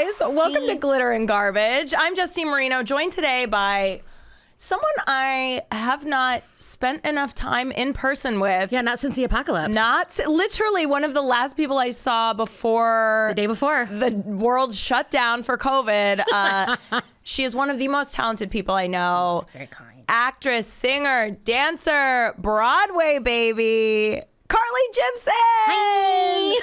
guys. Welcome to Glitter and Garbage. I'm Justine Marino, joined today by someone I have not spent enough time in person with. Yeah, not since the apocalypse. Literally one of the last people I saw before... The day before. The world shut down for COVID. She is one of the most talented people I know. That's very kind. Actress, singer, dancer, Broadway baby, Carly Jibson. Hi.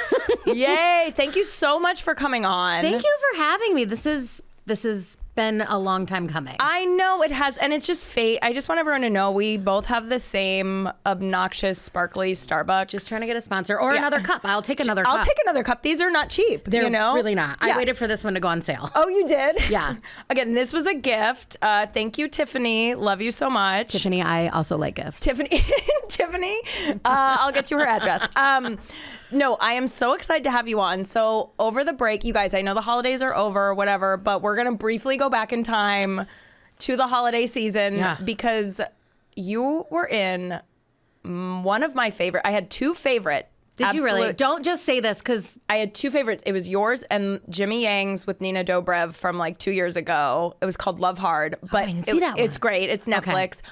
Yay. Thank you so much for coming on. Thank you for having me. This has been a long time coming. I know it has, and it's just fate. I just want everyone to know we both have the same obnoxious, sparkly Starbucks. Just trying to get a sponsor or another cup. I'll take another cup. I'll take another cup. These are not cheap. They're really not. Yeah. I waited for this one to go on sale. Oh, you did? Yeah. Again, this was a gift. Thank you, Tiffany. Love you so much. Tiffany, I also like gifts. Tiffany, I'll get you her address. No, I am so excited to have you on. So over the break, you guys, I know the holidays are over, whatever, but we're going to briefly go back in time to the holiday season because you were in one of my favorite. I had two favorite. Did you really? Don't just say this because I had two favorites. It was yours and Jimmy Yang's with Nina Dobrev from like 2 years ago. It was called Love Hard, but I didn't see that one. It's great. It's Netflix. Okay.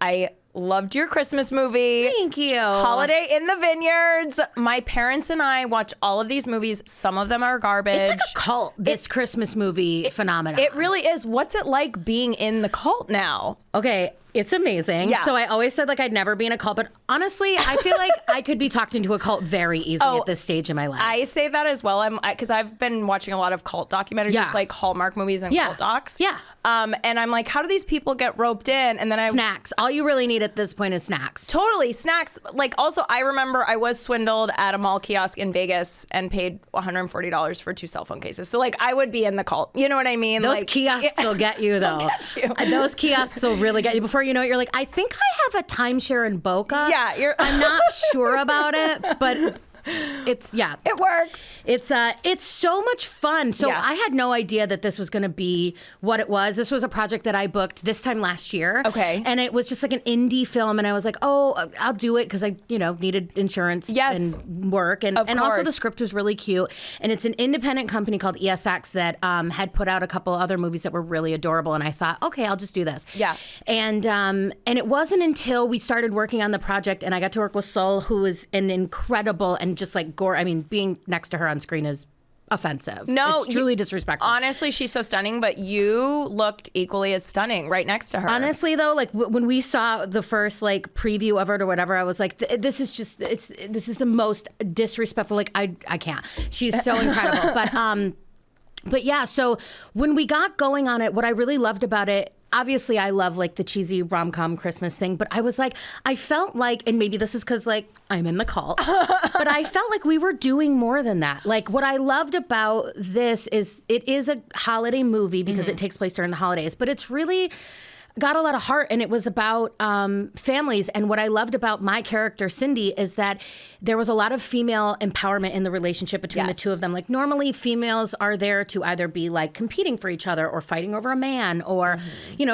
I loved your Christmas movie. Thank you. Holiday in the Vineyards. My parents and I watch all of these movies. Some of them are garbage. It's like a cult, this Christmas movie phenomenon. It really is. What's it like being in the cult now? Okay, it's amazing. Yeah. So I always said like I'd never be in a cult, but honestly, I feel like I could be talked into a cult very easily at this stage in my life. I say that as well. Because I've been watching a lot of cult documentaries. It's like Hallmark movies and cult docs. Yeah. And I'm like, how do these people get roped in? And then snacks. All you really need at this point is snacks. Totally, snacks. Like also, I remember I was swindled at a mall kiosk in Vegas and paid $140 for 2 cell phone cases. So like I would be in the cult. You know what I mean? Those kiosks will get you though. Get you. Those kiosks will really get you. Before you know it, you're like, I think I have a timeshare in Boca. Yeah, I'm not sure about it, but it works. It's so much fun. So I had no idea that this was going to be what it was. This was a project that I booked this time last year. Okay. And it was just like an indie film, and I was like, oh, I'll do it because I needed insurance and work, and also the script was really cute. And it's an independent company called ESX that had put out a couple other movies that were really adorable, and I thought, okay, I'll just do this. Yeah. And it wasn't until we started working on the project and I got to work with Sol, who is an incredible and just like gore. I mean, being next to her on screen is offensive. No, it's truly disrespectful. Honestly, she's so stunning, but you looked equally as stunning right next to her. Honestly, though, like when we saw the first like preview of it or whatever, I was like, this is the most disrespectful. Like I can't. She's so incredible. But yeah. So when we got going on it, what I really loved about it. Obviously, I love like the cheesy rom-com Christmas thing, but I was like, I felt like, and maybe this is because like I'm in the cult, but I felt like we were doing more than that. Like what I loved about this is it is a holiday movie because it takes place during the holidays, but it's really got a lot of heart, and it was about families. And what I loved about my character, Cindy, is that there was a lot of female empowerment in the relationship between the two of them. Like normally females are there to either be like competing for each other or fighting over a man or,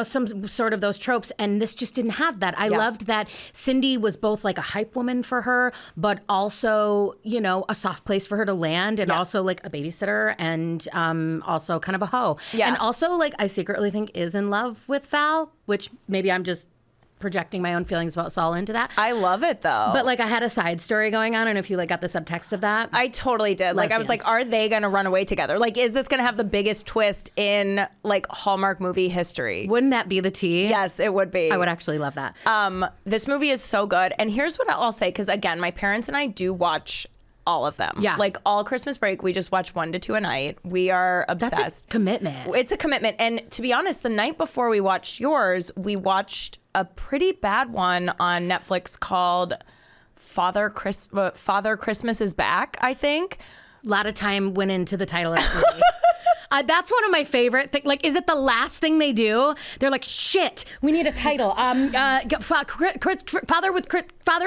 some sort of those tropes. And this just didn't have that. I loved that Cindy was both like a hype woman for her, but also, a soft place for her to land, and also like a babysitter, and also kind of a hoe. Yeah. And also like I secretly think is in love with Val, which maybe I'm just projecting my own feelings about Saul into that. I love it though. But like I had a side story going on, and if you like got the subtext of that. I totally did. Like I was like, are they gonna run away together? Like, is this gonna have the biggest twist in like Hallmark movie history? Wouldn't that be the tea? Yes, it would be. I would actually love that. This movie is so good. And here's what I'll say, because again, my parents and I do watch all of them. Yeah. Like all Christmas break, we just watch 1 to 2 a night. We are obsessed. That's a commitment. It's a commitment. And to be honest, the night before we watched yours, we watched a pretty bad one on Netflix called Father Christmas is Back, I think. A lot of time went into the title of the movie. That's one of my favorite things. Like, is it the last thing they do? They're like, shit, we need a title. Father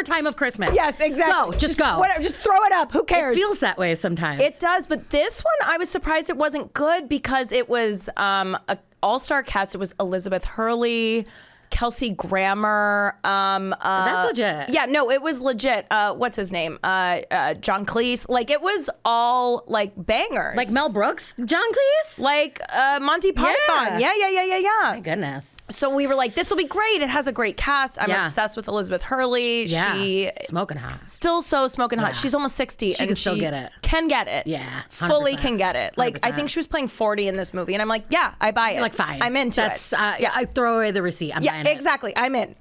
Time of Christmas. Yes, exactly. Just go. Whatever, just throw it up. Who cares? It feels that way sometimes. It does. But this one, I was surprised it wasn't good because it was an all-star cast. It was Elizabeth Hurley, Kelsey Grammer. That's legit. Yeah, no, it was legit. What's his name? John Cleese. Like, it was all like bangers. Like Mel Brooks, John Cleese? Like Monty Python. Yeah. My goodness. So we were like, this will be great. It has a great cast. I'm obsessed with Elizabeth Hurley. Yeah. She smoking hot. still so smoking hot. Yeah. She's almost 60. She can still get it. Can get it. Yeah. 100%. Fully can get it. Like, 100%. I think she was playing 40 in this movie. And I'm like, yeah, I buy it. You're like, fine. I'm into it. I throw away the receipt. I'm buying it. Exactly. I'm in.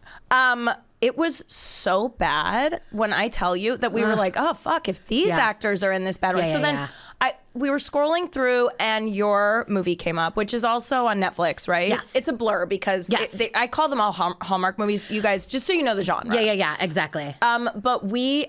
It was so bad when I tell you that we were like, oh, fuck, if these actors are in this bad way. So then we were scrolling through and your movie came up, which is also on Netflix, right? Yes. It's a blur because I call them all Hallmark movies, you guys, just so you know the genre. Yeah, exactly. But we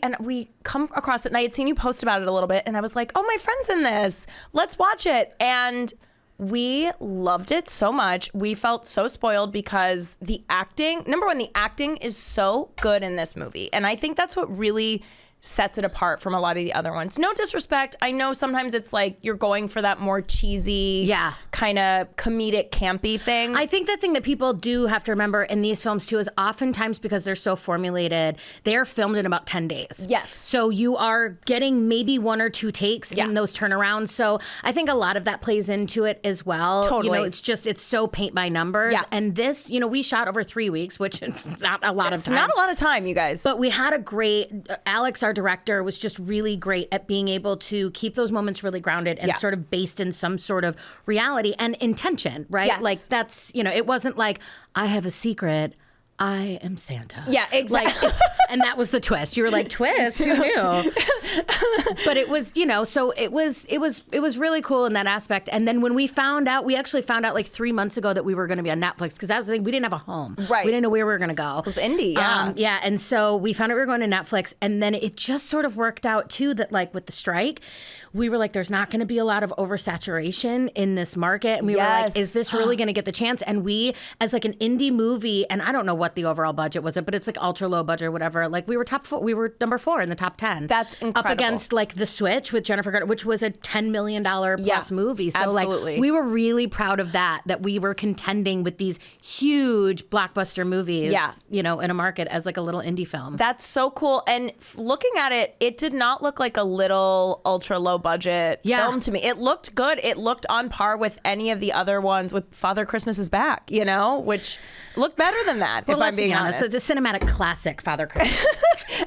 come across it, and I had seen you post about it a little bit, and I was like, oh, my friend's in this. Let's watch it. And we loved it so much. We felt so spoiled because the acting, number one, the acting is so good in this movie. And I think that's what really sets it apart from a lot of the other ones. No disrespect. I know sometimes it's like you're going for that more cheesy, kind of comedic, campy thing. I think the thing that people do have to remember in these films too is oftentimes because they're so formulated, they're filmed in about 10 days. Yes. So you are getting maybe 1 or 2 takes in those turnarounds. So I think a lot of that plays into it as well. Totally. You know, it's so paint by numbers. Yeah. And this, you know, we shot over 3 weeks, which is not a lot of time. It's not a lot of time, you guys. But we had a great, Alex, our director, was just really great at being able to keep those moments really grounded and sort of based in some sort of reality and intention, right? Yes. Like that's, you know, it wasn't like, I have a secret, I am Santa. Yeah, exactly. Like, and that was the twist. You were like, twist? Who knew? But it was, you know, so it was really cool in that aspect. And then when we actually found out like 3 months ago that we were going to be on Netflix, because that was the thing, we didn't have a home. Right. We didn't know where we were going to go. It was indie, yeah. Yeah, and so we found out we were going to Netflix, and then it just sort of worked out too that like with the strike, we were like, there's not going to be a lot of oversaturation in this market. And we were like, is this really going to get the chance? And we, as like an indie movie, and I don't know what the overall budget was, but it's like ultra low budget or whatever. Like we were number 4 in the top 10. That's incredible. Up against like The Switch with Jennifer Garner, which was a $10 million plus movie. So absolutely. like we were really proud of that we were contending with these huge blockbuster movies, you know, in a market as like a little indie film. That's so cool. And looking at it, it did not look like a little ultra low budget film to me. It looked good. It looked on par with any of the other ones with Father Christmas is Back, you know, which looked better than that, if I'm being honest. It's a cinematic classic, Father Christmas.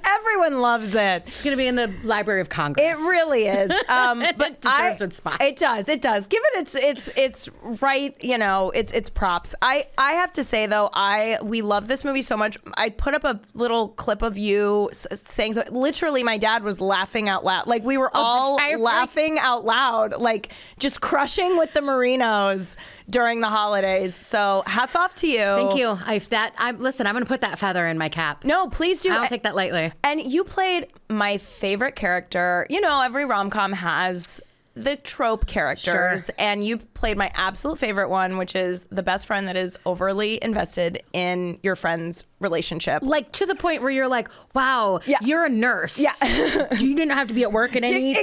Everyone loves it. It's going to be in the Library of Congress. It really is. But it deserves its spot. It does. Give it its right, you know, it's props. I have to say though, we love this movie so much. I put up a little clip of you saying so. Literally, my dad was laughing out loud. Like we were all laughing out loud, like just crushing with the Merinos during the holidays. So hats off to you. Thank you. Listen, I'm going to put that feather in my cap. No, please do. I don't take that lightly. And you played my favorite character. You know, every rom-com has the trope characters, and you played my absolute favorite one, which is the best friend that is overly invested in your friend's relationship. Like to the point where you're like, wow, you're a nurse. Yeah. You didn't have to be at work at any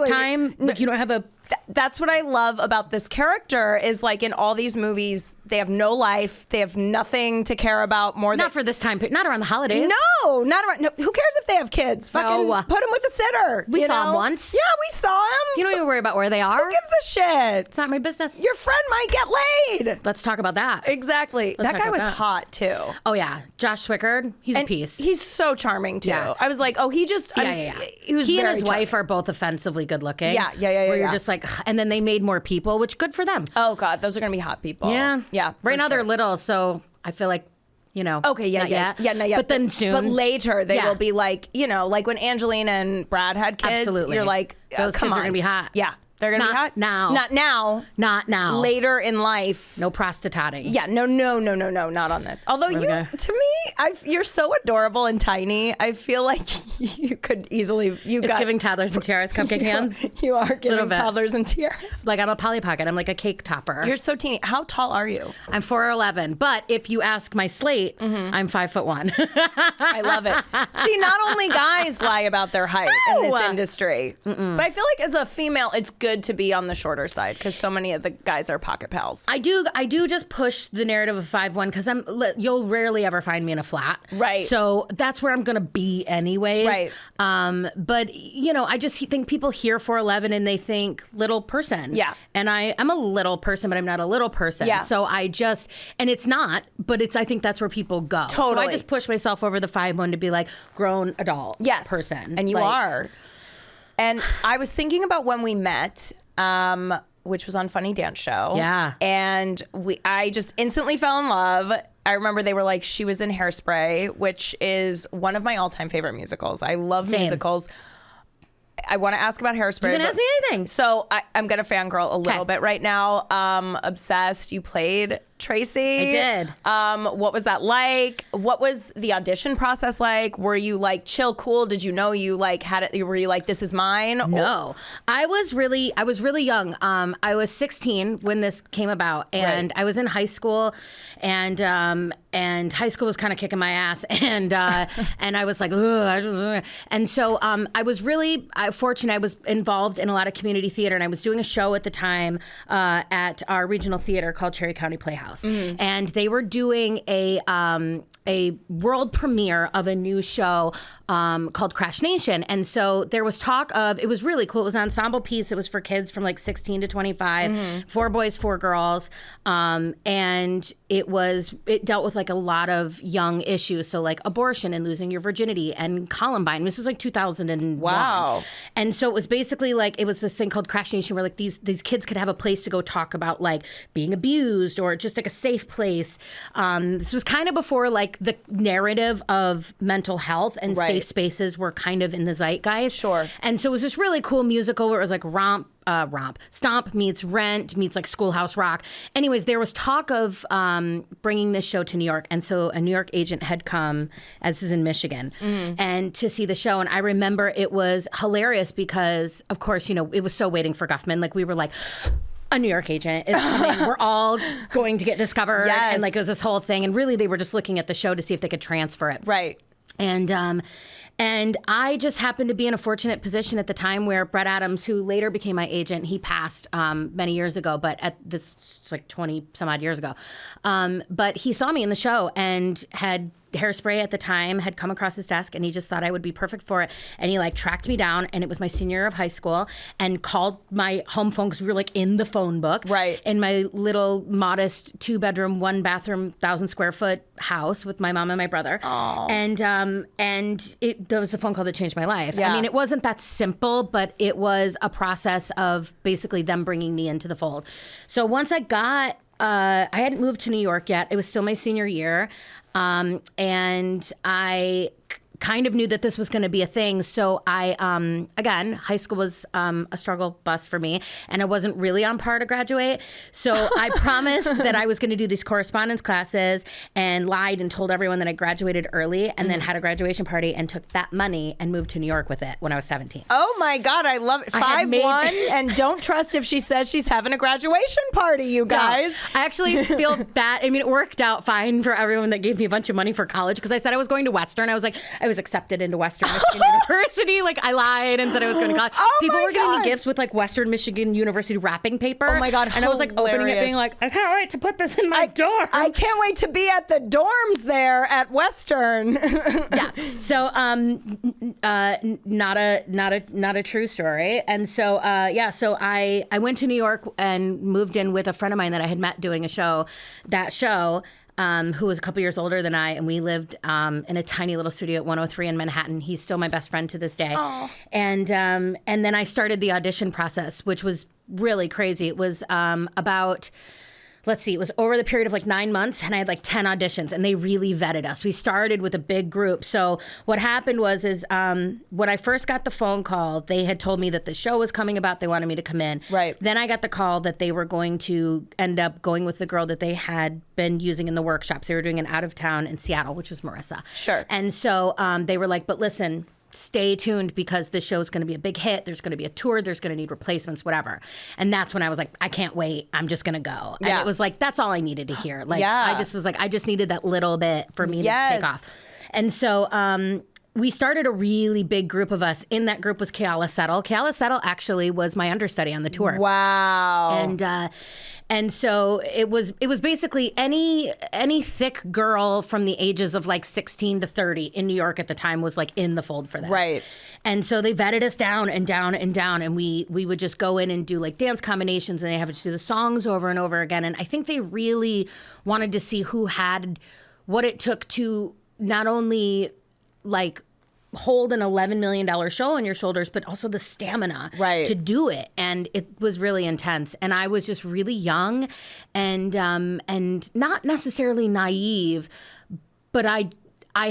time. Like you don't have a... That's what I love about this character is like in all these movies, they have no life. They have nothing to care about more than... Not for this time. Not around the holidays. No, not around... No, who cares if they have kids? Fucking put them with a sitter. We saw them once. Yeah, we saw them. You don't even worry about where they are. Who gives a shit? It's not my business. Your friend might get laid. Let's talk about that. Exactly. That guy was hot too. Oh yeah. Josh Swickard. He's a piece. He's so charming too. Yeah. I was like, oh, he just... He and his wife are both offensively good looking. Yeah. Where you're just like... And then they made more people, which good for them. Oh God, those are gonna be hot people. Yeah. Right now they're little, so I feel like, you know. Okay, yeah. But then soon. But later they will be like, you know, like when Angelina and Brad had kids. Absolutely. You're like, those kids are gonna be hot. Yeah. They're going to be hot? Now. Not now. Not now. Later in life. No prostituting. Yeah, no, not on this. Although to me, you're so adorable and tiny. I feel like you could easily, giving toddlers and tiaras cupcake hands. You are giving toddlers and tiaras. Like I'm a Polly Pocket. I'm like a cake topper. You're so teeny. How tall are you? I'm 4'11", but if you ask my slate, I'm 5'1". I love it. See, not only guys lie about their height in this industry, but I feel like as a female, it's good good to be on the shorter side because so many of the guys are pocket pals. I do just push the narrative of 5'1" because you'll rarely ever find me in a flat. Right. So that's where I'm going to be anyways. Right. But, you know, I just think people hear 4'11" and they think little person. Yeah. And I'm a little person, but I'm not a little person. Yeah. So and it's not, but I think that's where people go. Totally. So I just push myself over the 5'1" to be like grown adult person. And you are. And I was thinking about when we met, which was on Funny Dance Show. Yeah. And I just instantly fell in love. I remember they were like, she was in Hairspray, which is one of my all-time favorite musicals. I love musicals. I want to ask about Hairspray. You can ask me anything. So I'm going to fangirl a little bit right now. Obsessed. You played Tracy. I did. What was that like? What was the audition process like? Were you like chill, cool? Did you know you like had it? Were you like, this is mine? No, I was really young. I was 16 when this came about, and I was in high school, and high school was kind of kicking my ass, and I was like, ugh, and so I was really fortunate. I was involved in a lot of community theater, and I was doing a show at the time at our regional theater called Cherry County Playhouse. And they were doing a world premiere of a new show called Crash Nation. And so there was talk of, it was really cool. It was an ensemble piece. It was for kids from like 16 to 25, 4 boys, 4 girls. And it dealt with like a lot of young issues. So like abortion and losing your virginity and Columbine. This was like 2001. Wow. And so it was basically like, it was this thing called Crash Nation where like these kids could have a place to go talk about like being abused or just like a safe place. This was kind of before like the narrative of mental health and safe spaces were kind of in the zeitgeist. Sure. And so it was this really cool musical where it was like Stomp meets Rent meets like Schoolhouse Rock. Anyways, there was talk of bringing this show to New York. And so a New York agent had come, this is in Michigan, and to see the show. And I remember it was hilarious because, of course, you know, it was so waiting for Guffman. Like we were like, a New York agent is coming. We're all going to get discovered. Yes. And like it was this whole thing. And really they were just looking at the show to see if they could transfer it. Right. And I just happened to be in a fortunate position at the time where Brett Adams, who later became my agent, he passed many years ago, but at this like 20 some odd years ago. But he saw me in the show and had Hairspray at the time had come across his desk and he just thought I would be perfect for it. And he like tracked me down, and it was my senior year of high school, and called my home phone because we were like in the phone book. Right. In my little modest 2-bedroom, 1-bathroom, 1,000 square foot house with my mom and my brother. Aww. And there was a phone call that changed my life. Yeah. I mean, it wasn't that simple, but it was a process of basically them bringing me into the fold. So once I got, I hadn't moved to New York yet. It was still my senior year. And I kind of knew that this was going to be a thing. So I, again, high school was a struggle bus for me, and I wasn't really on par to graduate. So I promised that I was going to do these correspondence classes and lied and told everyone that I graduated early, and then had a graduation party and took that money and moved to New York with it when I was 17. Oh my God, I love it. 5'1", and don't trust if she says she's having a graduation party, you guys. No, I actually feel bad. I mean, it worked out fine for everyone that gave me a bunch of money for college because I said I was going to Western. I was accepted into Western Michigan University. Like I lied and said I was going to college. Oh People my were giving God. me gifts with like Western Michigan University wrapping paper. Oh my God, and I was like opening it, hilarious. being like, I can't wait to put this in my dorm. I can't wait to be at the dorms there at Western. Yeah. So, not a true story. And so, so I went to New York and moved in with a friend of mine that I had met doing that show, who was a couple years older than I, and we lived in a tiny little studio at 103 in Manhattan. He's still my best friend to this day. Aww. And then I started the audition process, which was really crazy. It was it was over the period of like 9 months, and I had like 10 auditions, and they really vetted us. We started with a big group. So what happened was when I first got the phone call, they had told me that the show was coming about. They wanted me to come in. Right. Then I got the call that they were going to end up going with the girl that they had been using in the workshops. They were doing an out of town in Seattle, which was Marissa. Sure. And so they were like, but listen, stay tuned because this show is going to be a big hit. There's going to be a tour. There's going to need replacements, whatever. And that's when I was like, I can't wait. I'm just going to go. And Yeah. it was like, that's all I needed to hear. Like, Yeah. I just was like, I just needed that little bit for me to take off. And so we started a really big group of us. In that group was Keala Settle. Keala Settle actually was my understudy on the tour. Wow. And so it was basically any thick girl from the ages of like 16 to 30 in New York at the time was like in the fold for this. Right. And so they vetted us down and down and down, and we would just go in and do like dance combinations, and they have us do the songs over and over again. And I think they really wanted to see who had what it took to not only like hold an $11 million show on your shoulders, but also the stamina to do it. And it was really intense. And I was just really young and not necessarily naive, but I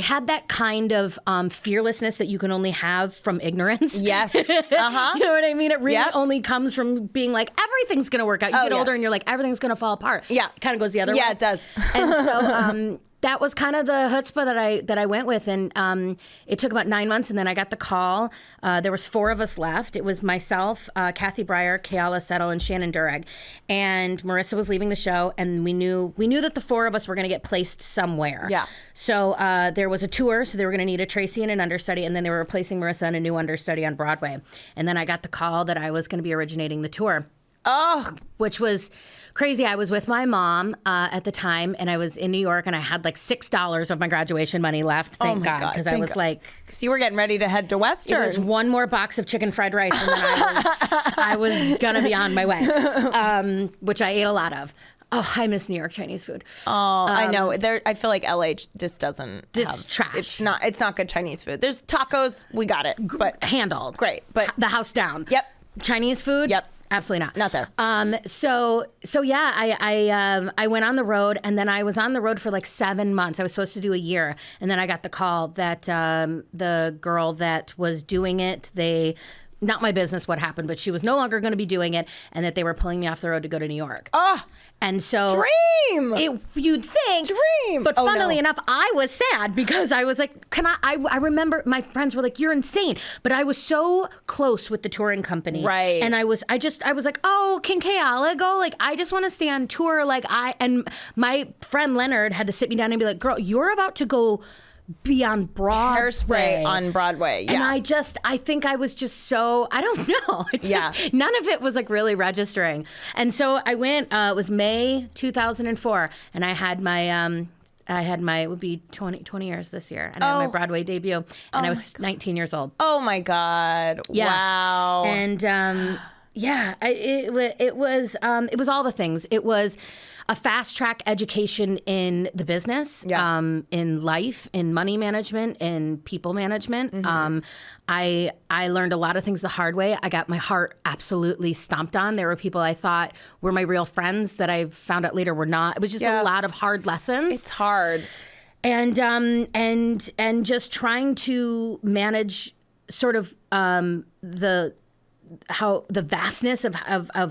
had that kind of fearlessness that you can only have from ignorance. Yes. You know what I mean? It really only comes from being like, everything's going to work out. You get older and you're like, everything's going to fall apart. Yeah. It kind of goes the other way. Yeah, it does. And so that was kind of the chutzpah that I went with. And it took about 9 months, and then I got the call. There was 4 of us left. It was myself, Kathy Breyer, Keala Settle, and Shannon Durag. And Marissa was leaving the show, and we knew that the 4 of us were going to get placed somewhere. Yeah. So there was a tour, so they were going to need a Tracy and an understudy, and then they were replacing Marissa and a new understudy on Broadway. And then I got the call that I was going to be originating the tour. Oh, which was crazy. I was with my mom at the time, and I was in New York, and I had like $6 of my graduation money left. Thank God, because I was like, so you were getting ready to head to Western. It was one more box of chicken fried rice, and then I was gonna be on my way, which I ate a lot of. Oh, I miss New York Chinese food. Oh, I know. I feel like LA just doesn't. It's trash. It's not good Chinese food. There's tacos. We got it, but handled. Great, but the house down. Yep. Chinese food. Yep. Absolutely not. Not there. So yeah, I went on the road, and then I was on the road for like 7 months. I was supposed to do a year, and then I got the call that the girl that was doing it, not my business what happened, but she was no longer going to be doing it, and that they were pulling me off the road to go to New York. Oh, and so dream. You'd think dream, but funnily enough, I was sad because I was like, I remember my friends were like, you're insane, but I was so close with the touring company, right? And I was like, oh, can Keala go? Like, I just want to stay on tour. And my friend Leonard had to sit me down and be like, girl, you're about to go be on Broadway. Hairspray on Broadway, yeah. And I think I was just so, I don't know. None of it was like really registering. And so I went, it was May 2004, and I had my, it would be 20 years this year. And I had my Broadway debut, and I was 19 years old. Oh my God. Yeah. Wow. And it was all the things. It was a fast track education in the business, in life, in money management, in people management. Mm-hmm. I learned a lot of things the hard way. I got my heart absolutely stomped on. There were people I thought were my real friends that I found out later were not. It was just a lot of hard lessons. It's hard. And just trying to manage sort of the vastness of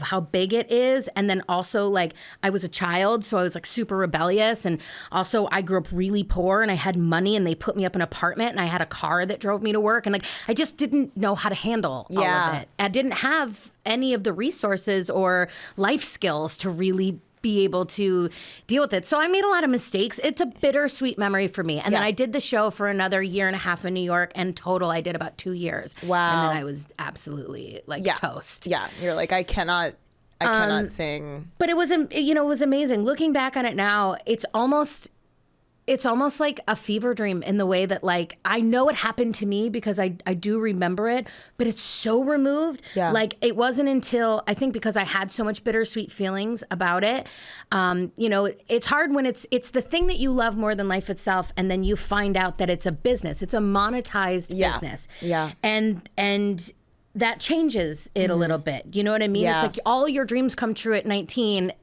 how big it is. And then also, like, I was a child, so I was like super rebellious. And also I grew up really poor, and I had money, and they put me up in an apartment, and I had a car that drove me to work. And like, I just didn't know how to handle all of it. I didn't have any of the resources or life skills to really be able to deal with it. So I made a lot of mistakes. It's a bittersweet memory for me. And then I did the show for another year and a half in New York, and total I did about 2 years. Wow. And then I was absolutely like toast. Yeah. You're like, I cannot sing. But it was, it was amazing. Looking back on it now, it's almost like a fever dream in the way that, like, I know it happened to me because I do remember it, but it's so removed. Yeah. Like, it wasn't until, I think because I had so much bittersweet feelings about it, it's hard when it's the thing that you love more than life itself, and then you find out that it's a business. It's a monetized business. Yeah. And that changes it a little bit. You know what I mean? Yeah. It's like all your dreams come true at 19,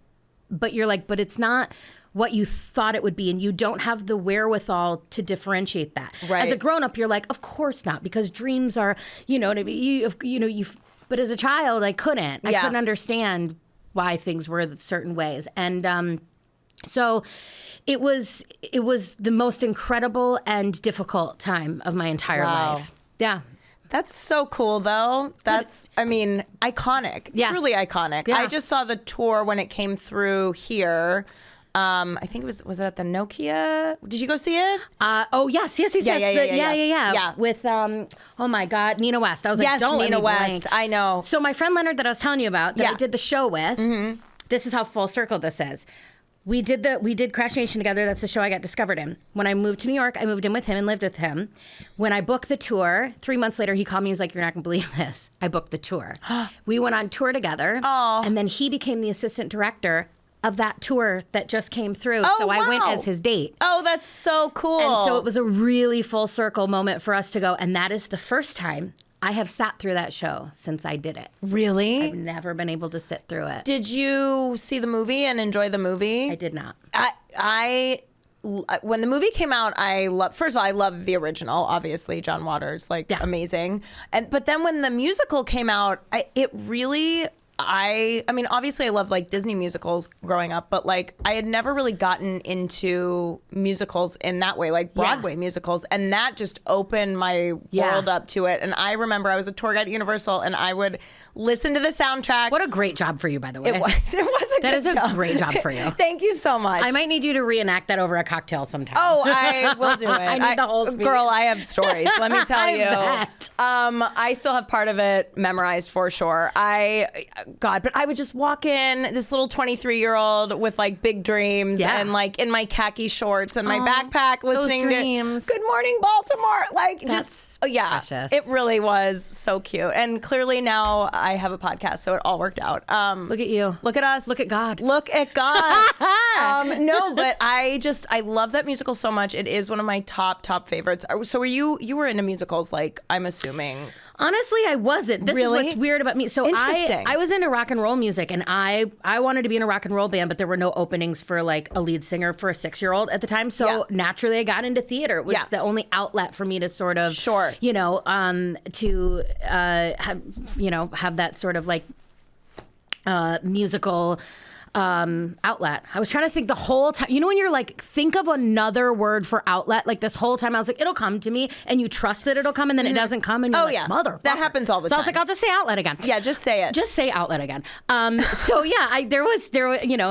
but you're like, but it's not what you thought it would be, and you don't have the wherewithal to differentiate that. Right. As a grown-up, you're like, of course not, because dreams are, what I mean? But as a child, I couldn't. I couldn't understand why things were certain ways. And so it was the most incredible and difficult time of my entire life. Yeah. That's so cool, though. That's, iconic. Yeah. Truly iconic. Yeah. I just saw the tour when it came through here. I think was it at the Nokia? Did you go see it? Oh yes. Yeah. With oh my God, Nina West. I was like, don't Nina let me West. blank. I know. So my friend Leonard that I was telling you about, that I did the show with. This is how full circle this is. We did Crash Nation together. That's the show I got discovered in. When I moved to New York, I moved in with him and lived with him. When I booked the tour, 3 months later, he called me. He was like, "You're not gonna believe this. I booked the tour." We went on tour together, and then he became the assistant director of that tour that just came through. So I went as his date. Oh, that's so cool. And so it was a really full circle moment for us to go. And that is the first time I have sat through that show since I did it. Really? I've never been able to sit through it. Did you see the movie and enjoy the movie? I did not. When the movie came out, first of all, I love the original, obviously, John Waters, amazing. But then when the musical came out, I mean, obviously I love like Disney musicals growing up, but like I had never really gotten into musicals in that way, like Broadway musicals. And that just opened my world up to it. And I remember I was a tour guide at Universal and I would listen to the soundtrack. What a great job for you, by the way. It was a That good is a job. Great job for you. Thank you so much. I might need you to reenact that over a cocktail sometime. Oh, I will do it. I need the whole speech. Girl, I have stories. Let me tell you. bet. I still have part of it memorized for sure. But I would just walk in, this little 23-year-old with like big dreams and like in my khaki shorts and my backpack listening to Good Morning Baltimore. precious. It really was so cute. And clearly now I have a podcast, so it all worked out. Look at you. Look at us. Look at God. Look at God. No, but I love that musical so much. It is one of my top favorites. So you were into musicals, like, I'm assuming. Honestly, I wasn't. This Really? is what's weird about me. So Interesting. I was into rock and roll music, and I wanted to be in a rock and roll band, but there were no openings for like a lead singer for a 6-year-old at the time. So naturally, I got into theater. It was the only outlet for me to sort of, have that sort of like musical outlet. I was trying to think the whole time. You know when you're like, think of another word for outlet? Like this whole time I was like, it'll come to me, and you trust that it'll come, and then it doesn't come, and you're like, motherfucker. That happens all the time. So time. I was like, I'll just say outlet again. Yeah, just say it. Just say outlet again. So yeah, there was,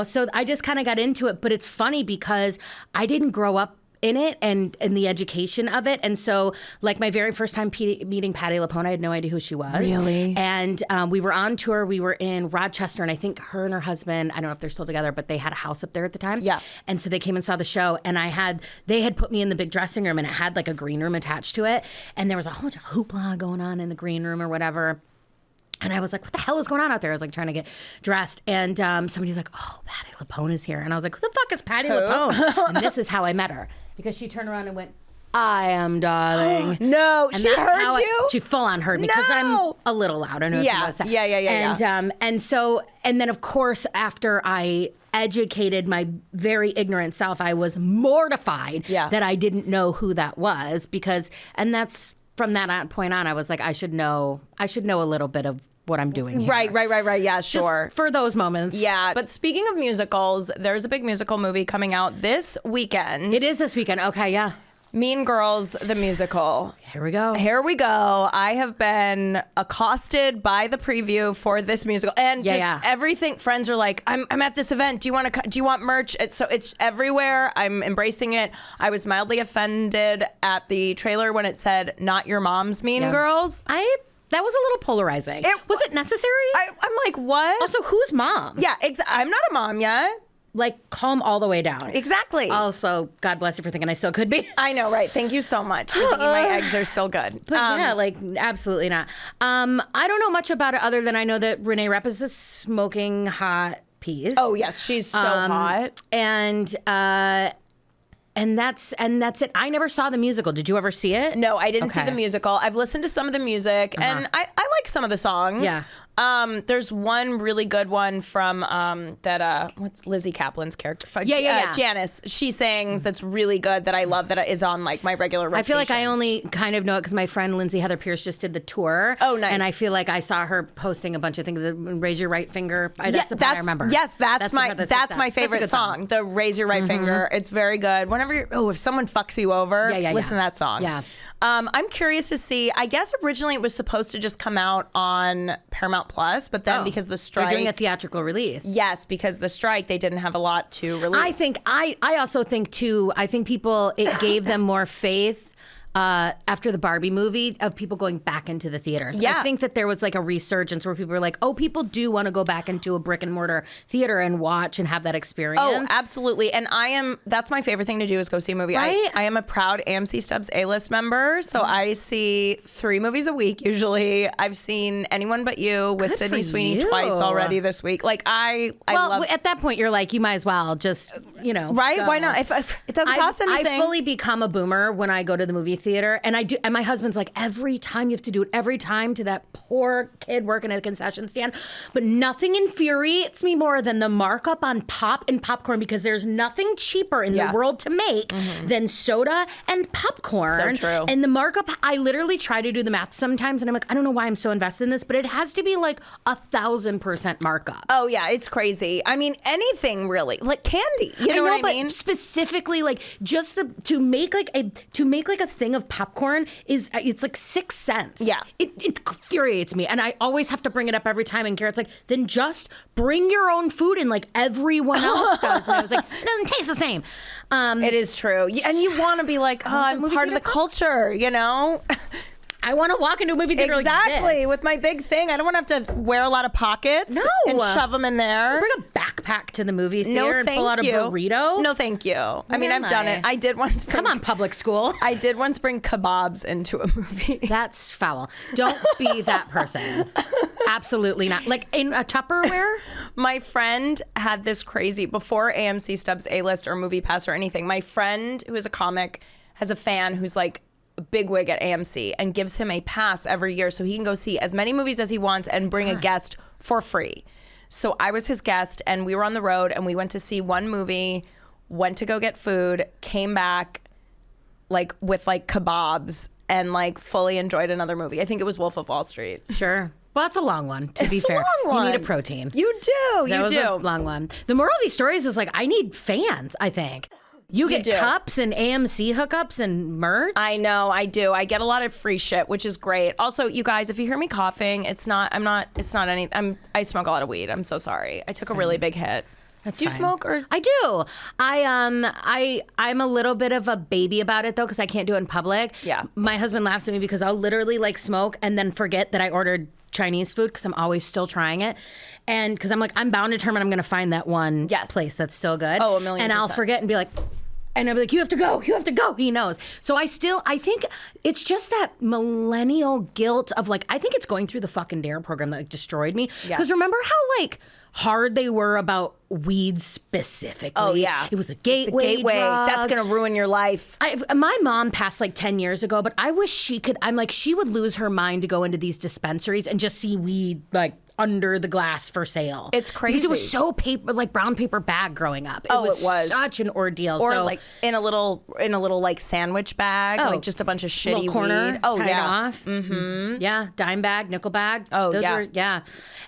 so I just kind of got into it, but it's funny because I didn't grow up in it and the education of it. And so like my very first time meeting Patti LuPone, I had no idea who she was. Really? And we were on tour. We were in Rochester, and I think her and her husband, I don't know if they're still together, but they had a house up there at the time. Yeah. And so they came and saw the show, and they had put me in the big dressing room, and it had like a green room attached to it. And there was a whole bunch of hoopla going on in the green room or whatever. And I was like, what the hell is going on out there? I was like trying to get dressed. And somebody's like, oh, Patti LuPone is here. And I was like, who the fuck is Patti LuPone? And this is how I met her. Because she turned around and went, I am darling. No, and she heard you? She full on heard me because I'm a little loud. I know And then of course, after I educated my very ignorant self, I was mortified that I didn't know who that was that's from that point on, I was like, I should know a little bit of what I'm doing here. Right. Yeah, sure. Just for those moments. Yeah. But speaking of musicals, there's a big musical movie coming out this weekend. It is this weekend. Okay, yeah. Mean Girls, the musical. Here we go. I have been accosted by the preview for this musical, and everything. Friends are like, "I'm at this event. Do you want merch?" It's everywhere. I'm embracing it. I was mildly offended at the trailer when it said "Not Your Mom's Mean Girls." That was a little polarizing. Was it necessary? I'm like, what? Also, who's mom? Yeah, I'm not a mom yet. Like, calm all the way down. Exactly. Also, God bless you for thinking I still could be. I know, right? Thank you so much for thinking my eggs are still good. But absolutely not. I don't know much about it other than I know that Renee Rapp is a smoking hot piece. Oh yes, she's so hot. And that's it. I never saw the musical. Did you ever see it? No, I didn't see the musical. I've listened to some of the music, and I like some of the songs. Yeah. There's one really good one from what's Lizzie Kaplan's character? Janice. She sings that's really good that I love that is on like my regular rotation. I feel like I only kind of know it because my friend Lindsay Heather Pierce just did the tour. Oh, nice. And I feel like I saw her posting a bunch of things. Raise your right finger. That's the part I remember. Yes, that's my favorite song. The Raise Your Right Finger. It's very good. Whenever if someone fucks you over, listen to that song. Yeah. I'm curious to see. I guess originally it was supposed to just come out on Paramount Plus, but then because the strike, they're doing a theatrical release. Yes, because the strike, they didn't have a lot to release. I also think too. I think it gave them more faith. After the Barbie movie, of people going back into the theaters. Yeah. I think that there was like a resurgence where people were like, oh, people do want to go back into a brick and mortar theater and watch and have that experience. Oh, absolutely. And that's my favorite thing to do is go see a movie. Right? I am a proud AMC Stubs A-list member, so I see 3 movies a week usually. I've seen Anyone But You with Good Sydney for Sweeney you. twice already this week. Like I love... at that point, you're like, you might as well just, Right? go. Why not? If it doesn't cost anything. I fully become a boomer when I go to the movie theater, and I do. And my husband's like, every time you have to do it every time to that poor kid working at a concession stand. But nothing infuriates me more than the markup on pop and popcorn, because there's nothing cheaper in the world to make than soda and popcorn. So true. And the markup, I literally try to do the math sometimes, and I'm like, I don't know why I'm so invested in this, but it has to be like 1,000% markup. Oh yeah, it's crazy. I mean, anything really, like candy. You know what I mean? But specifically, like just to make like a thing of popcorn it's like 6 cents. Yeah. It infuriates me. And I always have to bring it up every time. And Garrett's like, then just bring your own food in like everyone else does. And I was like, it doesn't taste the same. It is true. And you want to be like, oh, I'm part of the culture, you know? I want to walk into a movie theater exactly like this. With my big thing. I don't want to have to wear a lot of pockets and shove them in there. Bring a backpack to the movie theater and pull out a burrito. No, thank you. I mean, I've done it. I did once. Come on, public school. I did once bring kebabs into a movie. That's foul. Don't be that person. Absolutely not. Like in a Tupperware? My friend had this crazy, before AMC Stubs A-List or Movie Pass or anything, my friend who is a comic has a fan who's like bigwig at AMC and gives him a pass every year so he can go see as many movies as he wants and bring a guest for free. So I was his guest and we were on the road and we went to see one movie, went to go get food, came back like with like kebabs and like fully enjoyed another movie. I think it was Wolf of Wall Street. Sure. Well, that's a long one, to be fair. It's a long one. You need a protein. You do. That was a long one. The moral of these stories is like, I need fans, I think. You get cups and AMC hookups and merch? I know, I do. I get a lot of free shit, which is great. Also, you guys, if you hear me coughing, I smoke a lot of weed. I'm so sorry. I took a really big hit. That's do you fine. smoke or? I do. I'm a little bit of a baby about it though, because I can't do it in public. Yeah. My husband laughs at me because I'll literally like smoke and then forget that I ordered Chinese food because I'm always still trying it. And because I'm like, I'm bound to determine I'm going to find that one place that's still good. Oh, 1,000,000%. And I'll forget and be like, and I'll be like, you have to go. He knows. So I think it's just that millennial guilt of like, I think it's going through the fucking DARE program that like destroyed me. Because remember how like hard they were about weed specifically? Oh, yeah. It was a gateway drug. That's going to ruin your life. My mom passed like 10 years ago, but I wish she could. I'm like, she would lose her mind to go into these dispensaries and just see weed like under the glass for sale. It's crazy. Because it was so like brown paper bag growing up. It was such an ordeal. Or like in a little like sandwich bag, like just a bunch of shitty little corner weed. Oh, tied yeah. off. Mm-hmm. Yeah, dime bag, nickel bag. Oh, Those yeah. were, yeah.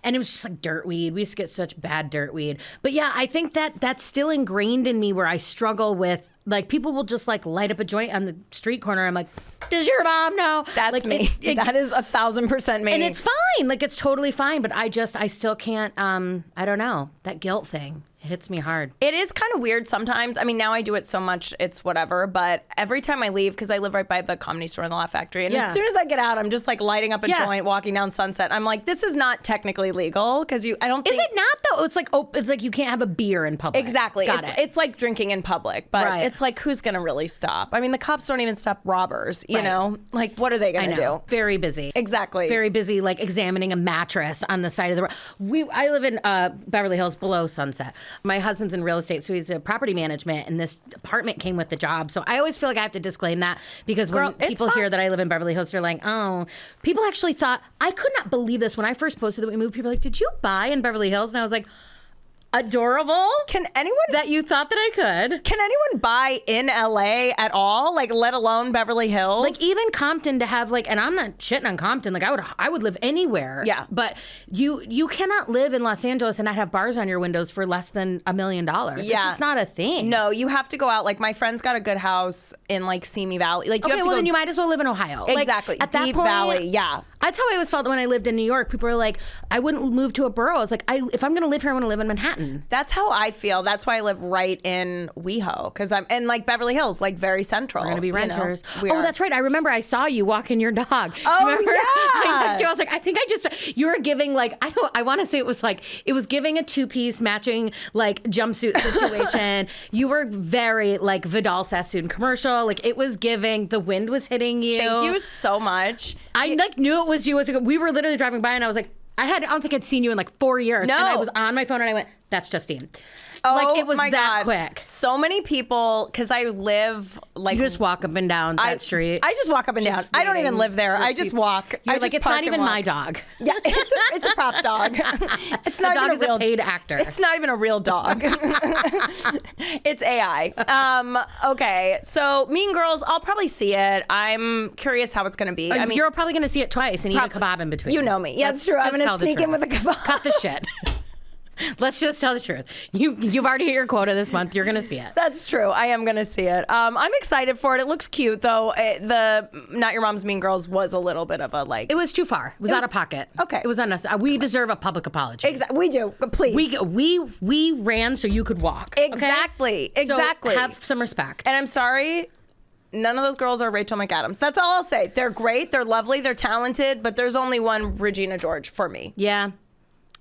And it was just like dirt weed. We used to get such bad dirt weed. But yeah, I think that's still ingrained in me where I struggle with, like, people will just like light up a joint on the street corner. I'm like, does your mom know? That's like, me. That is 1,000% me. And it's fine. Like, it's totally fine. But I still can't, I don't know. That guilt thing hits me hard. It is kind of weird sometimes. I mean, now I do it so much, it's whatever. But every time I leave, because I live right by the Comedy Store and the Laugh Factory, and as soon as I get out, I'm just like lighting up a joint, walking down Sunset. I'm like, this is not technically legal because I don't think. Is it not though? It's like you can't have a beer in public. Exactly. It's like drinking in public, but it's like, who's gonna really stop? I mean, the cops don't even stop robbers. You know, like what are they gonna do? Very busy. Exactly. Very busy, like examining a mattress on the side of the road. I live in Beverly Hills, below Sunset. My husband's in real estate, so he's a property management, and this apartment came with the job. So I always feel like I have to disclaim that because when people hear that I live in Beverly Hills, they're like, oh, people actually thought, I could not believe this when I first posted that we moved. People were like, did you buy in Beverly Hills? And I was like, adorable. Can anyone that you thought that I could? Can anyone buy in LA at all? Like, let alone Beverly Hills? Like, even Compton to have like, and I'm not shitting on Compton. Like, I would live anywhere. Yeah. But you cannot live in Los Angeles and not have bars on your windows for less than $1 million. Yeah. It's just not a thing. No, you have to go out. Like, my friend's got a good house in like Simi Valley. Like, you have to go. Then you might as well live in Ohio. Exactly. Like, at that Deep point, Valley. Yeah. That's how I always felt when I lived in New York. People were like, I wouldn't move to a borough. I was like, if I'm going to live here, I want to live in Manhattan. That's how I feel. That's why I live right in WeHo, because I'm in like Beverly Hills, like very central. We're going to be renters. We are. That's right. I remember I saw you walking your dog. Oh, remember? yeah. I was like, I think you were giving like, I want to say it was giving a 2-piece matching like jumpsuit situation. You were very like Vidal Sassoon commercial. Like it was giving, the wind was hitting you. Thank you so much. I like knew it was you. We were literally driving by and I was like, I don't think I'd seen you in like 4 years. No. And I was on my phone and I went, that's Justine. Oh, like it was my that God. quick. So many people, because I live like. You just walk up and down that street. I just walk up and down. I don't even live there. I just walk. You're like, it's not even my dog. Yeah, it's a prop dog. It's not the dog even is a paid actor. It's not even a real dog. It's AI. Okay, so Mean Girls, I'll probably see it. I'm curious how it's going to be. I mean, you're probably going to see it twice and eat a kebab in between. You know me. Yeah, that's true. I'm going to sneak in with a kebab. Cut the shit. Let's just tell the truth. You've already hit your quota this month. You're going to see it. That's true. I am going to see it. I'm excited for it. It looks cute, though. The Not Your Mom's Mean Girls was a little bit of a like. It was too far. It was out of pocket. Okay. It was unnecessary. We deserve a public apology. Exactly. We do. Please. We ran so you could walk. Exactly. Okay? Exactly. So have some respect. And I'm sorry. None of those girls are Rachel McAdams. That's all I'll say. They're great. They're lovely. They're talented. But there's only one Regina George for me. Yeah.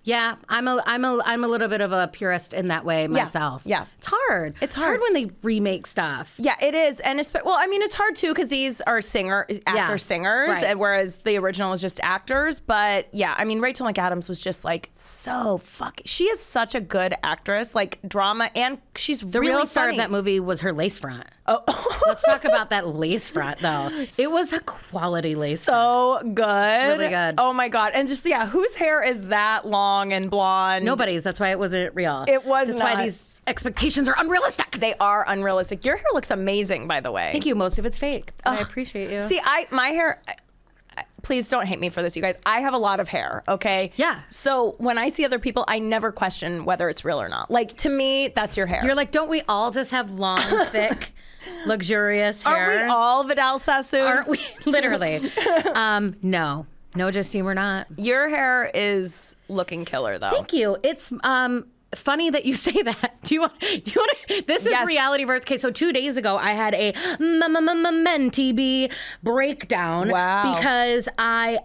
Yeah, I'm a little bit of a purist in that way myself. Yeah. It's hard. It's hard when they remake stuff. Yeah, it is. And it's hard too because these are singers, right. whereas the original is just actors. But yeah, I mean, Rachel McAdams was just like so fucking. She is such a good actress, like drama, and she's The really real star funny. of that movie was her lace front. Oh. Let's talk about that lace front, though. It was a quality lace front. So good. Really good. Oh my God. And just, whose hair is that long and blonde? Nobody's. That's why it wasn't real. It was That's not. why these expectations are unrealistic. They are unrealistic. Your hair looks amazing, by the way. Thank you. Most of it's fake. I appreciate you. See, my hair... Please don't hate me for this, you guys. I have a lot of hair, okay? Yeah. So when I see other people, I never question whether it's real or not. Like, to me, that's your hair. You're like, don't we all just have long, thick, luxurious hair? Aren't we all Vidal Sassoons? Aren't we? Literally. No, Justine, we're not. Your hair is looking killer, though. Thank you. It's funny that you say that. Do you want to? This is Yes. reality versus. Okay, so 2 days ago, I had a MenTB breakdown. Wow. Because I,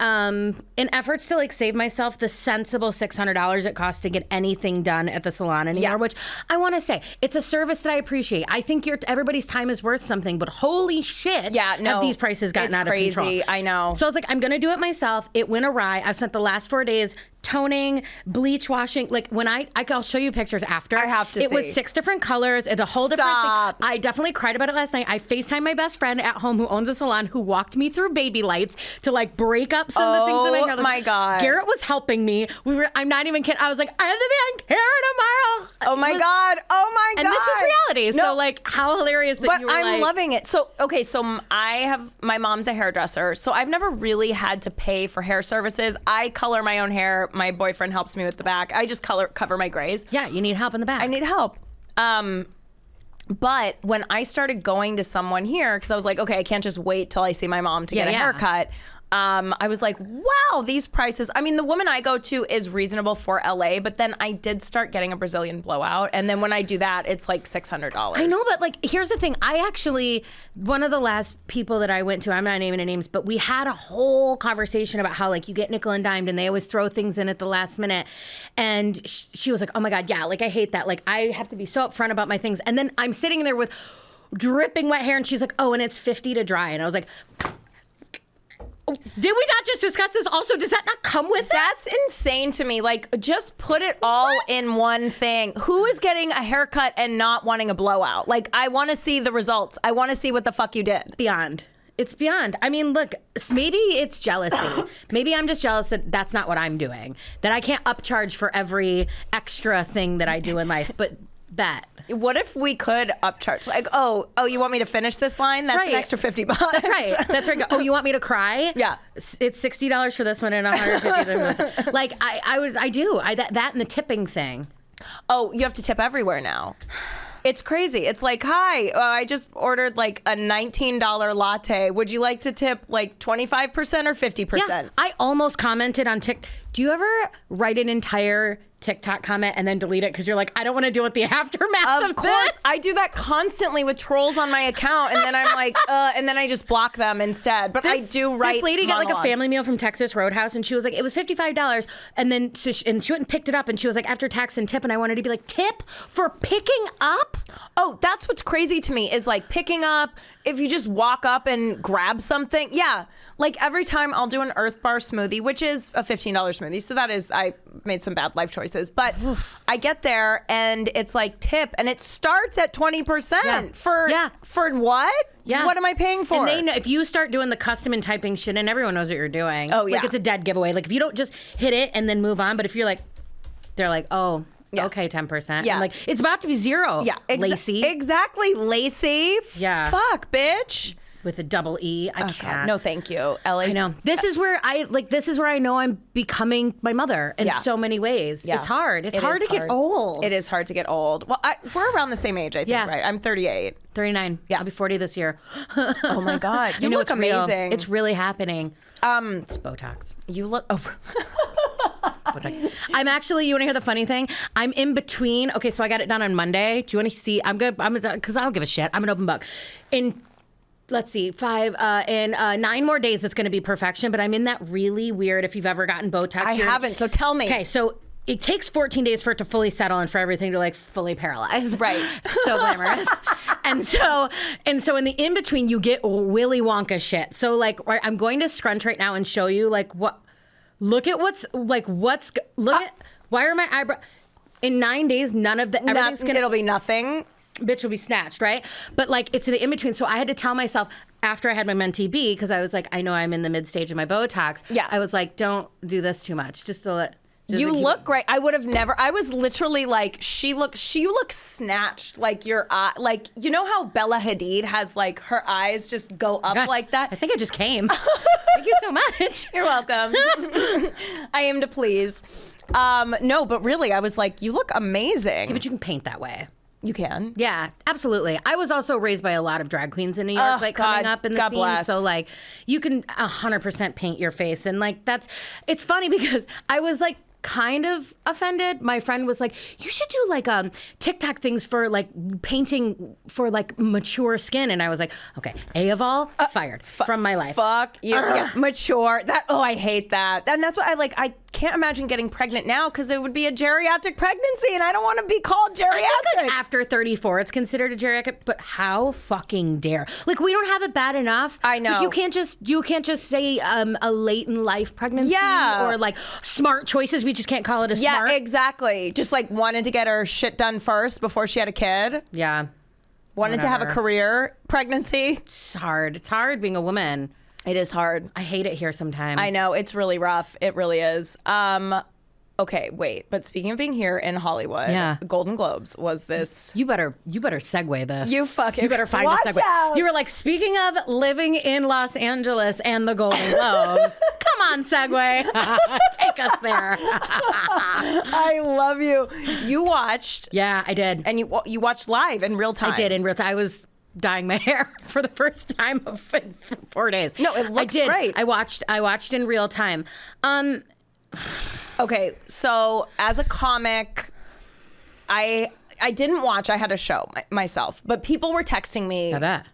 in efforts to like save myself the sensible $600 it costs to get anything done at the salon anymore, Yeah. which I want to say, it's a service that I appreciate. I think everybody's time is worth something, but holy shit, Yeah, no. have these prices gotten It's out crazy. of control. I know. So I was like, I'm going to do it myself. It went awry. I've spent the last 4 days toning, bleach washing. Like when I'll show you pictures after. I have to It was see. 6 different colors. It's a whole Stop. different thing. I definitely cried about it last night. I FaceTimed my best friend at home who owns a salon who walked me through baby lights to like break up some of the things in my hair. Oh, my God. Garrett was helping me. I'm not even kidding. I was like, I have to be on camera tomorrow. Oh my God. Oh my God. And this is reality. No. So like how hilarious that But you were I'm like, loving it. So, okay, so my mom's a hairdresser, so I've never really had to pay for hair services. I color my own hair. My boyfriend helps me with the back. I just cover my grays. yeah, you need help in the back. I need help. But when I started going to someone here, because I was like, okay, I can't just wait till I see my mom to get a haircut. I was like, wow, these prices. I mean, the woman I go to is reasonable for LA, but then I did start getting a Brazilian blowout. And then when I do that, it's like $600. I know, but like, here's the thing. One of the last people that I went to, I'm not naming any names, but we had a whole conversation about how like you get nickel and dimed and they always throw things in at the last minute. And she was like, oh my God, yeah, like I hate that. Like I have to be so upfront about my things. And then I'm sitting there with dripping wet hair and she's like, oh, and it's $50 to dry. And I was like, did we not just discuss this? Also, does that not come with it? That's insane to me. Like, just put it all in one thing. Who is getting a haircut and not wanting a blowout? Like, I want to see the results. I want to see what the fuck you did. Beyond. It's beyond. I mean, look, maybe it's jealousy. Maybe I'm just jealous that that's not what I'm doing. That I can't upcharge for every extra thing that I do in life. But bet. What if we could upcharge? Like, oh, you want me to finish this line? That's an extra $50. That's right. That's right. Oh, you want me to cry? Yeah. It's $60 for this one and $150 for this one. Like I do. That and the tipping thing. Oh, you have to tip everywhere now. It's crazy. It's like, hi, I just ordered like a $19 latte. Would you like to tip like 25% or 50%? Yeah, I almost commented on TikTok. Do you ever write an entire TikTok comment and then delete it because you're like, I don't want to deal with the aftermath of course, this? I do that constantly with trolls on my account, and then I'm like, and then I just block them instead. But I do write. This lady monologues. got like a family meal from Texas Roadhouse, and she was like, it was $55, and then she went and picked it up, and she was like, after tax and tip, and I wanted to be like, tip for picking up? Oh, that's what's crazy to me is like picking up. If you just walk up and grab something, yeah. Like every time I'll do an Earth Bar smoothie, which is a $15 smoothie, so that is, I made some bad life choices, but I get there and it's like tip, and it starts at 20% for what? Yeah. What am I paying for? And they know if you start doing the custom and typing shit, and everyone knows what you're doing. Oh yeah, like it's a dead giveaway. Like if you don't just hit it and then move on, but if you're like, they're like, oh. Yeah. Okay, 10%. Yeah. I'm like, it's about to be zero. Yeah. Lacey. Exactly. Lacey. Yeah. Fuck, bitch. With a double E. I can't. God. No, thank you. Ellie. I know. This is where I know I'm becoming my mother in so many ways. Yeah. It's hard. It's hard to get old. It is hard to get old. Well, we're around the same age, I think, right? I'm 38. 39. Yeah. I'll be 40 this year. Oh my God. You look amazing. Real. It's really happening. It's Botox. You look... Oh. I'm actually, you want to hear the funny thing? I'm in between. Okay, so I got it done on Monday. Do you want to see? I'm good. Because I don't give a shit. I'm an open book. Let's see, 9 more days it's going to be perfection, but I'm in that really weird, if you've ever gotten Botox. I haven't, so tell me. Okay, so it takes 14 days for it to fully settle and for everything to like fully paralyze. Right. So glamorous. and so in the in-between, you get Willy Wonka shit. So like, I'm going to scrunch right now and show you like what, look at why are my eyebrows, in 9 days, none of the, everything's going to. It'll be nothing. Bitch will be snatched, right? But like it's the in-between. So I had to tell myself after I had my Mentee B, because I was like, I know I'm in the mid-stage of my Botox. Yeah. I was like, don't do this too much. Just to let. You look great. I would have never. I was literally like, you look snatched. Like your eye, like you know how Bella Hadid has like her eyes just go up like that. I think I just came. Thank you so much. You're welcome. I aim to please. No, but really, I was like, you look amazing. Yeah, but you can paint that way. You can. Yeah, absolutely. I was also raised by a lot of drag queens in New York, coming up in the scene. Bless. So like, you can 100% paint your face, and like it's funny because I was like kind of offended. My friend was like, you should do like TikTok things for like painting for like mature skin, and I was like, okay, fired from my life. Fuck you. Yeah, mature. I hate that. And that's what I can't imagine getting pregnant now because it would be a geriatric pregnancy, and I don't want to be called geriatric. I think like after 34, it's considered a geriatric. But how fucking dare? Like we don't have it bad enough. I know. Like, you can't just say a late in life pregnancy or like smart choices. We just can't call it a smart. Yeah, exactly. Just like wanted to get her shit done first before she had a kid. Yeah. Wanted to have a career pregnancy. It's hard. It's hard being a woman. It is hard. I hate it here sometimes. I know. It's really rough. It really is. Okay, wait. But speaking of being here in Hollywood, Golden Globes was this. You better segue this. You better find a segue. Out. You were like, speaking of living in Los Angeles and the Golden Globes, come on, segue. Take us there. I love you. You watched. Yeah, I did. And you watched live in real time. I did in real time. I was dyeing my hair for the first time in 4 days. No, it looks great. I watched in real time. Okay, so as a comic, I didn't watch. I had a show myself, but people were texting me. I bet.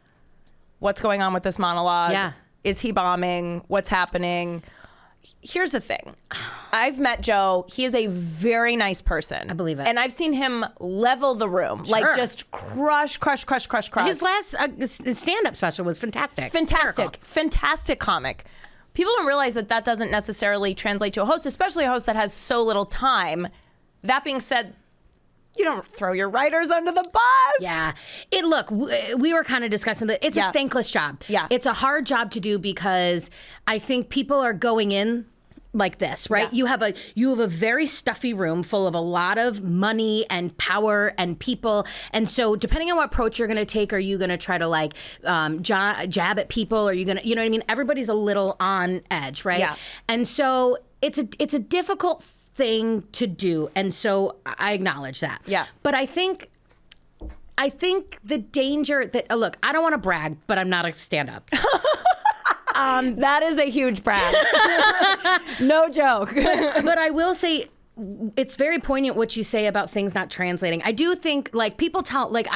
What's going on with this monologue? Yeah. Is he bombing? What's happening? Here's the thing. I've met Joe. He is a very nice person. I believe it. And I've seen him level the room. Sure. Like just crush. His last stand-up special was fantastic. Fantastic comic. People don't realize that doesn't necessarily translate to a host, especially a host that has so little time. That being said, You don't throw your writers under the bus. Yeah. Look, we were kind of discussing that. It's a thankless job. Yeah. It's a hard job to do because I think people are going in like this, right? Yeah. You have a very stuffy room full of a lot of money and power and people. And so depending on what approach you're going to take, are you going to try to like jab at people? Are you going to, you know what I mean? Everybody's a little on edge, right? Yeah. And so it's a difficult thing to do, and so I acknowledge that. Yeah. But I think the danger that look, I don't want to brag, but I'm not a stand-up. That is a huge brag. No joke. But I will say, it's very poignant what you say about things not translating. I do think like people tell like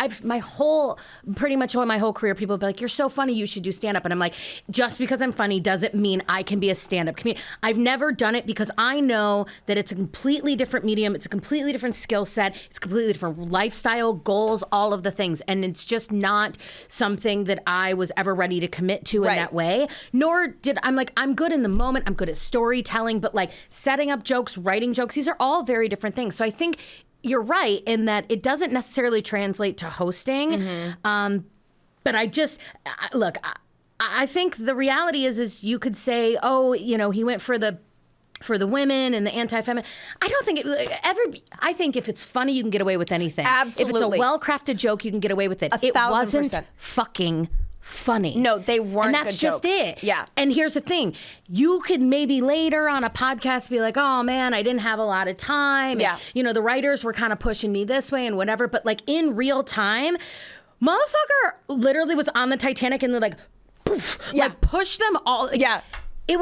pretty much my whole career, people be like, you're so funny, you should do stand up. And I'm like, just because I'm funny doesn't mean I can be a stand up comedian. I've never done it because I know that it's a completely different medium. It's a completely different skill set. It's completely different lifestyle, goals, all of the things. And it's just not something that I was ever ready to commit to in that way. Nor I'm good in the moment. I'm good at storytelling, but like setting up jokes, writing jokes, these are all very different things. So I think you're right in that it doesn't necessarily translate to hosting. Mm-hmm. But I think the reality is you could say, oh, you know, he went for the women and the anti-feminine. I don't think I think if it's funny, you can get away with anything. Absolutely. If it's a well-crafted joke, you can get away with it. 1,000%. It wasn't fucking funny. No, they weren't. And that's good just jokes. it. Yeah. And here's the thing. You could maybe later on a podcast be like, oh man, I didn't have a lot of time. Yeah. And, you know, the writers were kind of pushing me this way and whatever. But like in real time, motherfucker literally was on the Titanic and they're like, poof, like push them all. Yeah. It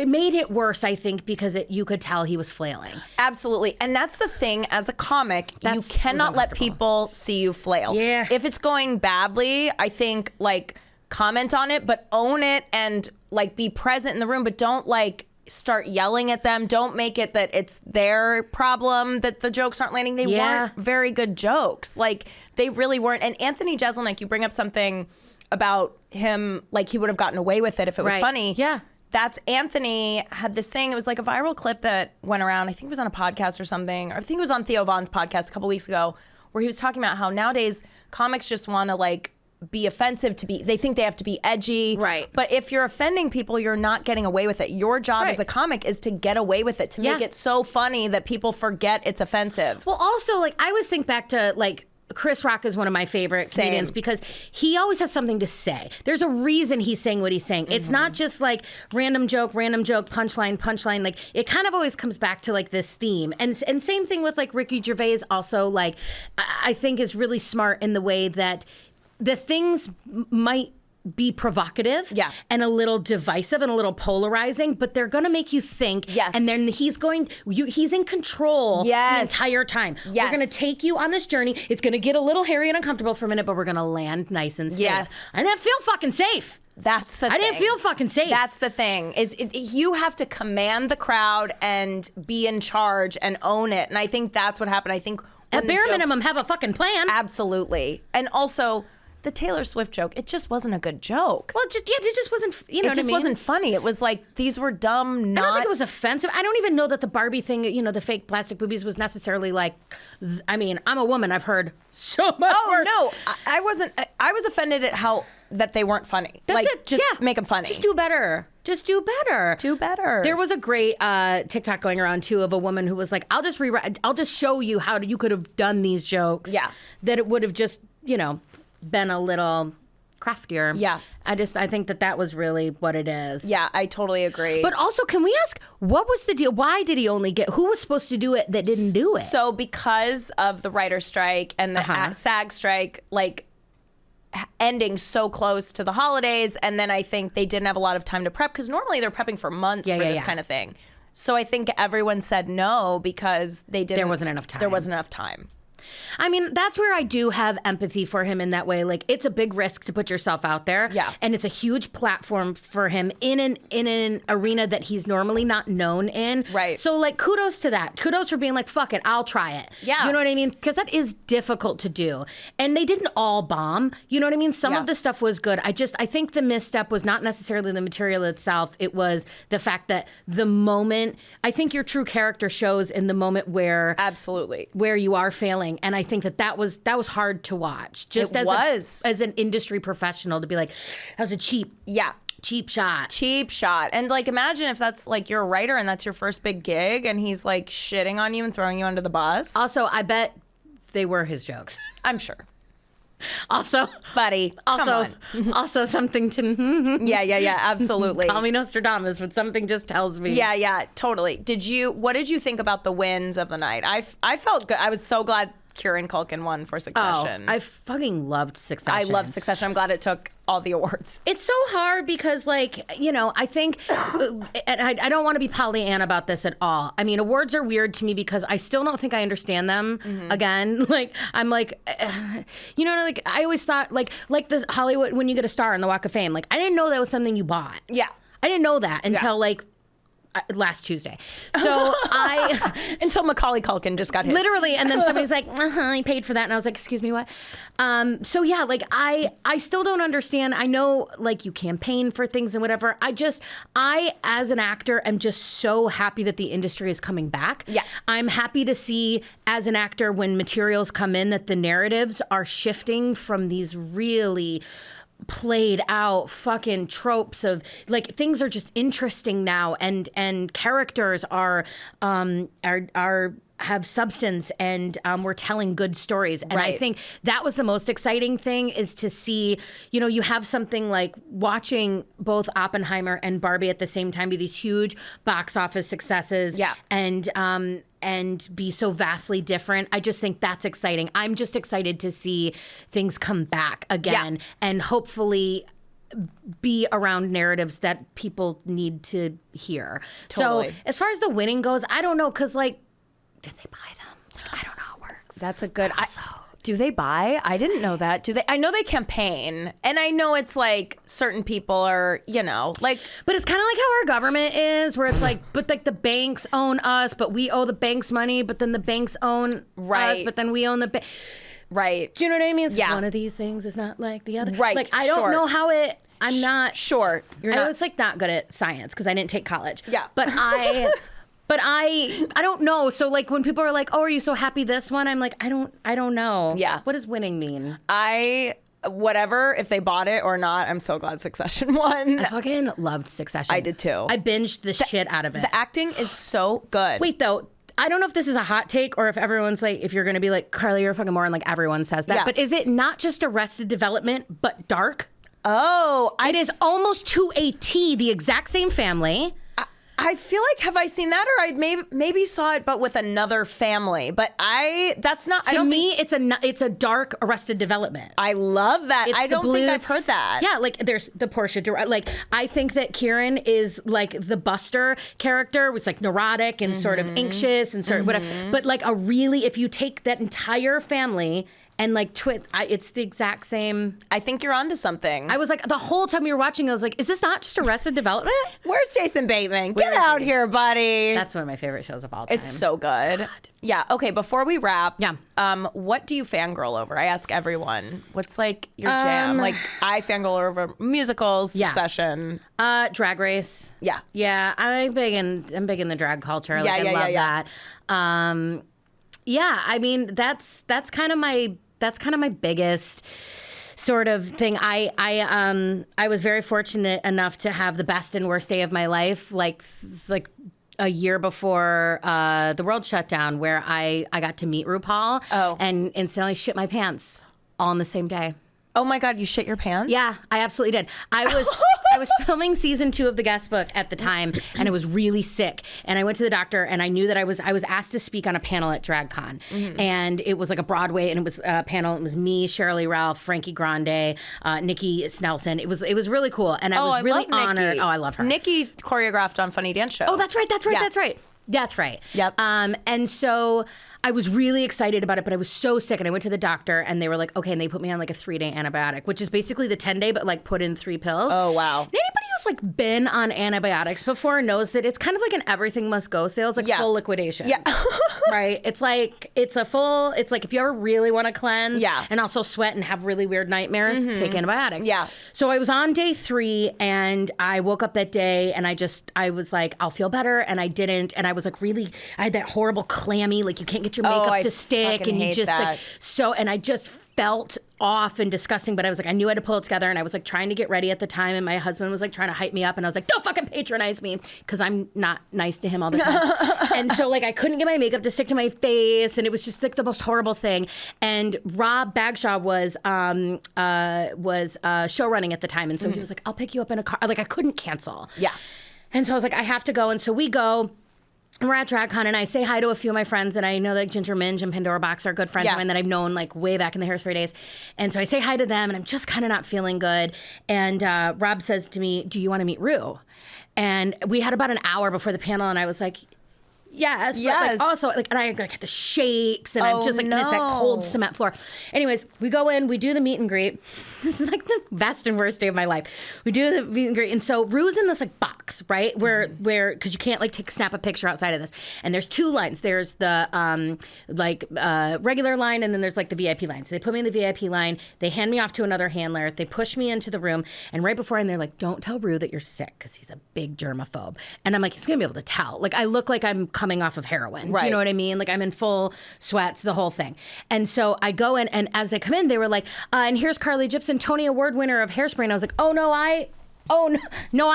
made it worse, I think, because you could tell he was flailing. Absolutely. And that's the thing, as a comic, you cannot let people see you flail. Yeah. If it's going badly, I think, like, comment on it, but own it and, like, be present in the room, but don't, like, start yelling at them. Don't make it that it's their problem that the jokes aren't landing. They weren't very good jokes. Like, they really weren't. And Anthony Jeselnik, you bring up something about him, like, he would have gotten away with it if it was funny. Yeah. That's Anthony had this thing. It was like a viral clip that went around. I think it was on a podcast or something. Or I think it was on Theo Von's podcast a couple weeks ago, where he was talking about how nowadays comics just want to like be offensive they think they have to be edgy. Right. But if you're offending people, you're not getting away with it. Your job as a comic is to get away with it, to make it so funny that people forget it's offensive. Well, also, like, I always think back to, like, Chris Rock is one of my favorite comedians because he always has something to say. There's a reason he's saying what he's saying. Mm-hmm. It's not just like random joke, punchline. Like, it kind of always comes back to like this theme. And same thing with like Ricky Gervais also, like, I think is really smart in the way that the things might be provocative and a little divisive and a little polarizing, but they're going to make you think. Yes. And then he's in control the entire time. Yes. We're going to take you on this journey. It's going to get a little hairy and uncomfortable for a minute, but we're going to land nice and safe. Yes. I didn't feel fucking safe. That's the thing. I didn't feel fucking safe. That's the thing. You have to command the crowd and be in charge and own it. And I think that's what happened. I think at bare minimum, have a fucking plan. Absolutely. And also, the Taylor Swift joke, it just wasn't a good joke. Well, it just wasn't, you know what I mean? It just wasn't funny. It was like, these were dumb, I don't think it was offensive. I don't even know that the Barbie thing, you know, the fake plastic boobies was necessarily like, I mean, I'm a woman. I've heard so much worse. No, I wasn't. I was offended at that they weren't funny. That's like, it. Just make them funny. Just do better. Just do better. Do better. There was a great TikTok going around too of a woman who was like, I'll just show you how you could have done these jokes. Yeah. That it would have just, you know, been a little craftier. Yeah. I think that was really what it is. Yeah, I totally agree. But also, can we ask, what was the deal? Why did he only who was supposed to do it that didn't do it? So because of the writer's strike and the SAG strike, like, ending so close to the holidays, and then I think they didn't have a lot of time to prep, because normally they're prepping for months for this kind of thing. So I think everyone said no because there wasn't enough time. I mean, that's where I do have empathy for him in that way. Like, it's a big risk to put yourself out there. Yeah. And it's a huge platform for him in an arena that he's normally not known in. Right. So, like, kudos to that. Kudos for being like, fuck it, I'll try it. Yeah. You know what I mean? Because that is difficult to do. And they didn't all bomb. You know what I mean? Some of the stuff was good. I think the misstep was not necessarily the material itself. It was the fact that the moment, I think your true character shows in the moment where Absolutely. where you are failing. And I think that was hard to watch. Just It was. as an industry professional to be like, that was a cheap shot. Cheap shot. And like, imagine if that's like you're a writer and that's your first big gig and he's like shitting on you and throwing you under the bus. Also, I bet they were his jokes. I'm sure. Also, Buddy, come on. also something to Yeah, absolutely. call me Nostradamus, but something just tells me. Yeah, totally. What did you think about the wins of the night? I felt good. I was so glad Kieran Culkin won for Succession. I fucking loved Succession. I love Succession. I'm glad it took all the awards. It's so hard because, like, you know, I think, and I don't want to be Pollyanna about this at all. I mean, awards are weird to me because I still don't think I understand them. Again, like, I'm like, you know, like, I always thought, like the Hollywood, when you get a star on the Walk of Fame, like, I didn't know that was something you bought. Yeah. I didn't know that until, like, last Tuesday. So until Macaulay Culkin just got hit. Literally, and then somebody's like, I paid for that. And I was like, excuse me, what? So yeah, like I still don't understand. I know like you campaign for things and whatever. I as an actor am just so happy that the industry is coming back. Yeah. I'm happy to see as an actor when materials come in that the narratives are shifting from these really played out fucking tropes of like things are just interesting now and characters are have substance and we're telling good stories. And I think that was the most exciting thing is to see, you know, you have something like watching both Oppenheimer and Barbie at the same time be these huge box office successes and be so vastly different. I just think that's exciting. I'm just excited to see things come back again and hopefully be around narratives that people need to hear. Totally. So as far as the winning goes, I don't know, because like, did they buy them? I don't know how it works. That's a good. Do they buy? I didn't know that. Do they? I know they campaign, and I know it's like certain people are, you know, like. But it's kind of like how our government is, where it's like, but like the banks own us, but we owe the banks money, but then the banks own us, but then we own the bank. Right. Do you know what I mean? It's like one of these things is not like the other. Right. Like I don't know how it. I'm not sure. You're not. I was like not good at science because I didn't take college. Yeah. But I. But I don't know. So like when people are like, "Oh, are you so happy this one?" I'm like, I don't know. Yeah. What does winning mean? Whatever, if they bought it or not, I'm so glad Succession won. I fucking loved Succession. I did too. I binged the shit out of it. The acting is so good. Wait though, I don't know if this is a hot take or if everyone's like, if you're gonna be like, Carly, you're a fucking moron, like everyone says that. Yeah. But is it not just Arrested Development, but dark? Oh, it is almost to a T, the exact same family. I feel like, have I seen that, or I maybe saw it, but with another family. But that's not. To me, it's a dark Arrested Development. I love that. I don't think I've heard that. Yeah, like there's the Portia. Like I think that Kieran is like the Buster character, was like neurotic and sort of anxious and sort of whatever. But like if you take that entire family. And like it's the exact same. I think you're onto something. I was like, the whole time you were watching, I was like, is this not just Arrested Development? Where's Jason Bateman? Get out here, buddy. That's one of my favorite shows of all time. It's so good. God. Yeah. Okay. Before we wrap, what do you fangirl over? I ask everyone. What's like your jam? Like I fangirl over musicals, Succession. Drag Race. Yeah. Yeah. I'm big in the drag culture. Like, I love that. Yeah. I mean, that's kind of my biggest sort of thing. I was very fortunate enough to have the best and worst day of my life, like a year before the world shut down, where I got to meet RuPaul and instantly shit my pants all on the same day. Oh my God, you shit your pants? Yeah, I absolutely did. I was filming season 2 of The Guest Book at the time, and I was really sick. And I went to the doctor, and I knew that I was asked to speak on a panel at DragCon. And it was like a Broadway, and it was a panel. It was me, Shirley Ralph, Frankie Grande, Nikki Snelson. It was really cool, and I was really honored. Oh, I love her. Nikki choreographed on Funny Dance Show. Oh, that's right. That's right. Yep. And so I was really excited about it, but I was so sick, and I went to the doctor, and they were like, okay, and they put me on like a 3-day antibiotic, which is basically the 10-day, but like put in 3 pills. Oh, wow. And anybody who's like been on antibiotics before knows that it's kind of like an everything must go sale. It's like full liquidation. Yeah. Right? It's like it's like if you ever really want to cleanse and also sweat and have really weird nightmares, take antibiotics. Yeah. So I was on day 3, and I woke up that day, and I was like, I'll feel better, and I didn't, and I was like I had that horrible clammy, like you can't get your makeup to stick, and you just like and I just felt off and disgusting, but I was like, I knew I had to pull it together, and I was like trying to get ready at the time, and my husband was like trying to hype me up, and I was like, don't fucking patronize me, because I'm not nice to him all the time. And so like I couldn't get my makeup to stick to my face, and it was just like the most horrible thing. And Rob Bagshaw was show running at the time, and so he was like, I'll pick you up in a car. Like I couldn't cancel. Yeah. And so I was like, I have to go, and so we go. And we're at DragCon, and I say hi to a few of my friends, and I know like Ginger Minge and Pandora Box are good friends of mine that I've known like way back in the Hairspray days. And so I say hi to them, and I'm just kind of not feeling good. And Rob says to me, do you want to meet Ru? And we had about an hour before the panel, and I was like, yes. But like also, like, and I like had the shakes, and I'm just like, and it's that cold cement floor. Anyways, we go in, we do the meet and greet. This is like the best and worst day of my life. We do the meet and greet, and so Ru's in this like box, right? Where because you can't like snap a picture outside of this. And there's 2 lines. There's the regular line, and then there's like the VIP line. So they put me in the VIP line. They hand me off to another handler. They push me into the room, and right before, and they're like, don't tell Ru that you're sick, because he's a big germaphobe. And I'm like, he's gonna be able to tell. Like I look like I'm coming off of heroin. Right. Do you know what I mean? Like I'm in full sweats, the whole thing. And so I go in, and as I come in, they were like, and here's Carly Jibson, Tony Award winner of Hairspray. And I was like, oh no, no,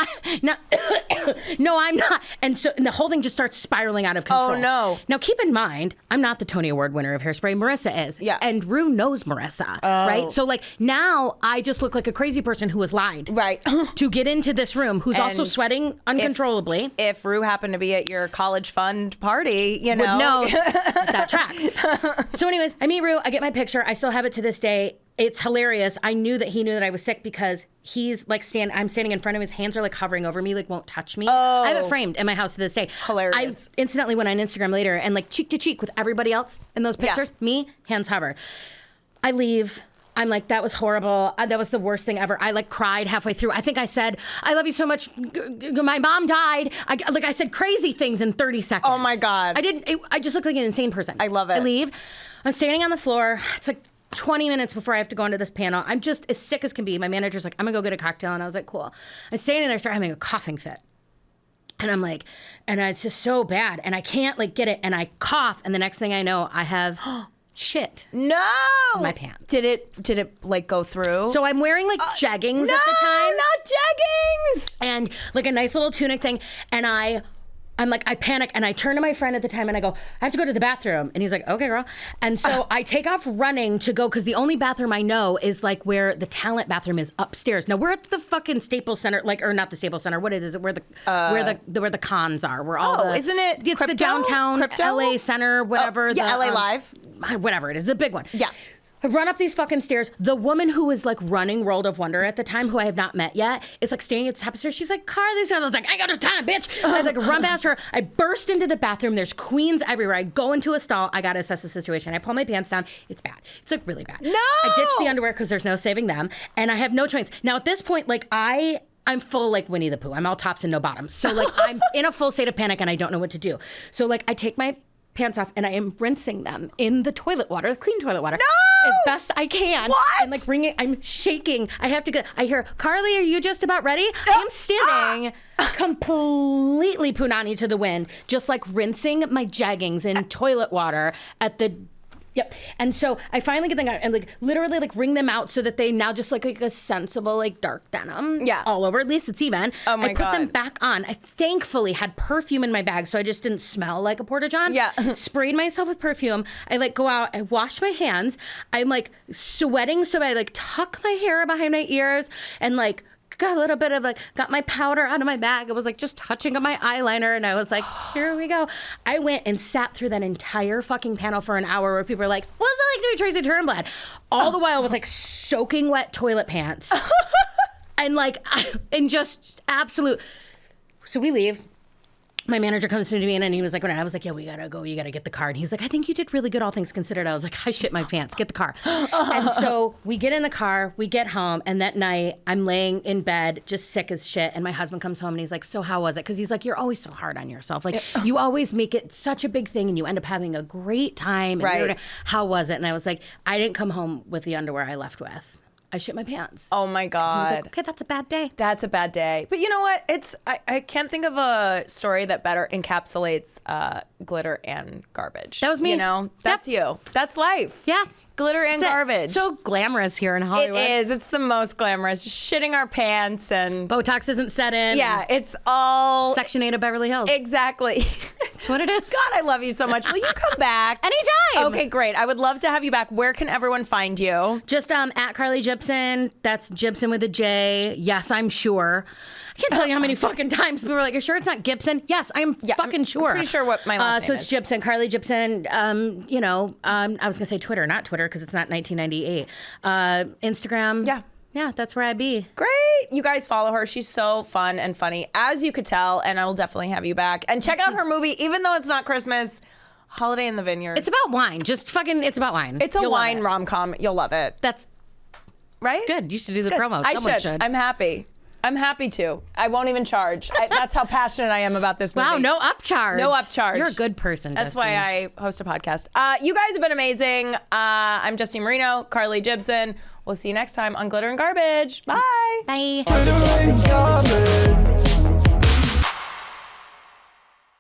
I'm not. And so the whole thing just starts spiraling out of control. Oh no. Now keep in mind, I'm not the Tony Award winner of Hairspray. Marissa is. Yeah. And Ru knows Marissa. Right? So like now I just look like a crazy person who was lied. Right. To get into this room, who's also sweating uncontrollably. If Ru happened to be at your college fund party, you know. No, that tracks. So anyways, I meet Ru, I get my picture. I still have it to this day. It's hilarious. I knew that he knew that I was sick because he's like I'm standing in front of him. His hands are like hovering over me, like won't touch me. I have it framed in my house to this day. Hilarious. I incidentally went on Instagram later and like cheek to cheek with everybody else in those pictures. Me, hands hover. I leave. I'm like, that was horrible. That was the worst thing ever. I like cried halfway through. I think I said, I love you so much. My mom died. I said crazy things in 30 seconds. Oh my God. I just looked like an insane person. I love it. I leave. I'm standing on the floor. It's like 20 minutes before I have to go into this panel. I'm just as sick as can be. My manager's like, I'm gonna go get a cocktail. And I was like, cool. I'm standing there, I start having a coughing fit. And I'm like, and it's just so bad. And I can't like get it. And I cough. And the next thing I know, I have shit. No. In my pants. Did it like go through? So I'm wearing like jeggings at the time. Not jeggings. And like a nice little tunic thing. And I'm like, I panic, and I turn to my friend at the time and I go, I have to go to the bathroom. And he's like, okay, girl. And so I take off running to go, because the only bathroom I know is like where the talent bathroom is upstairs. Now we're at the fucking Staples Center, like, or not the Staples Center. What is it? Where the cons are. Where all isn't it? It's the downtown LA Center, whatever. Yeah, LA Live. Whatever it is, the big one. Yeah. I run up these fucking stairs. The woman who was like running World of Wonder at the time, who I have not met yet, is like standing at the top of the stairs. She's like, Carly. I was like, I ain't got no time, bitch. I like run past her. I burst into the bathroom. There's queens everywhere. I go into a stall. I got to assess the situation. I pull my pants down. It's bad. It's like really bad. No. I ditch the underwear because there's no saving them. And I have no choice. Now at this point, like I'm full like Winnie the Pooh. I'm all tops and no bottoms. So like I'm in a full state of panic and I don't know what to do. So like I take my pants off and I am rinsing them in the toilet water, the clean toilet water. No! As best I can. What? And like I'm shaking. I hear, Carly, are you just about ready? I'm standing completely punani to the wind, just like rinsing my jeggings in toilet water at the Yep. And so I finally get them out and like literally like wring them out so that they now just like a sensible like dark denim all over. At least it's even. Oh my God. I put them back on. I thankfully had perfume in my bag so I just didn't smell like a porta-john. Yeah. Sprayed myself with perfume. I like go out, I wash my hands. I'm like sweating so I like tuck my hair behind my ears and like got a little bit of like, got my powder out of my bag. It was like just touching up my eyeliner. And I was like, here we go. I went and sat through that entire fucking panel for an hour where people were like, what's it like doing Tracy Turnblad? All the while with like soaking wet toilet pants. And like, and just absolute. So we leave. my manager comes to me and he was like, when I was like, yeah, we gotta go, you gotta get the car. And he's like, I think you did really good, all things considered. I was like, I shit my pants, get the car. And so we get in the car, we get home, and that night I'm laying in bed, just sick as shit. And my husband comes home and he's like, so how was it? Because he's like, you're always so hard on yourself. Like, you always make it such a big thing and you end up having a great time. And Right. how was it? And I was like, I didn't come home with the underwear I left with. I shit my pants. Oh my I God. was like, okay, that's a bad day. That's a bad day. But you know what? I can't think of a story that better encapsulates glitter and garbage. That was me. You know, that's you. That's life. Yeah. Glitter and It's garbage. so glamorous here in it Hollywood. is. It's the most glamorous. Just shitting our pants and Botox isn't set in. yeah, it's all Section 8 of Beverly Hills. exactly. That's what it is. God, I love you so much. Will you come back? Anytime. Okay, great. I would love to have you back. Where can everyone find you? Just at Carly Jibson. That's Jibson with a J. Yes, I'm sure. I can't tell you how many fucking times people were like, "You're sure it's not Gibson?" Yes, I'm fucking sure. I'm pretty sure what my last So name it's is. Jibson, Carly Jibson. I was gonna say Twitter, not Twitter, because it's not 1998. Instagram. Yeah, that's where I be. Great. You guys follow her. She's so fun and funny, as you could tell, and I will definitely have you back. And check out her movie, even though it's not Christmas, Holiday in the Vineyards. It's about wine. Just fucking, it's about wine. It's a You'll love wine it. rom-com. You'll love it. That's Right? good. You should do the Good. promo. I Someone should. I'm happy. I'm happy to. I won't even charge. That's how passionate I am about this movie. Wow, no upcharge. No upcharge. You're a good person, That's Justine. why I host a podcast. You guys have been amazing. I'm Justine Marino, Carly Jibson. We'll see you next time on Glitter and Garbage. Bye. Bye. Glitter and garbage.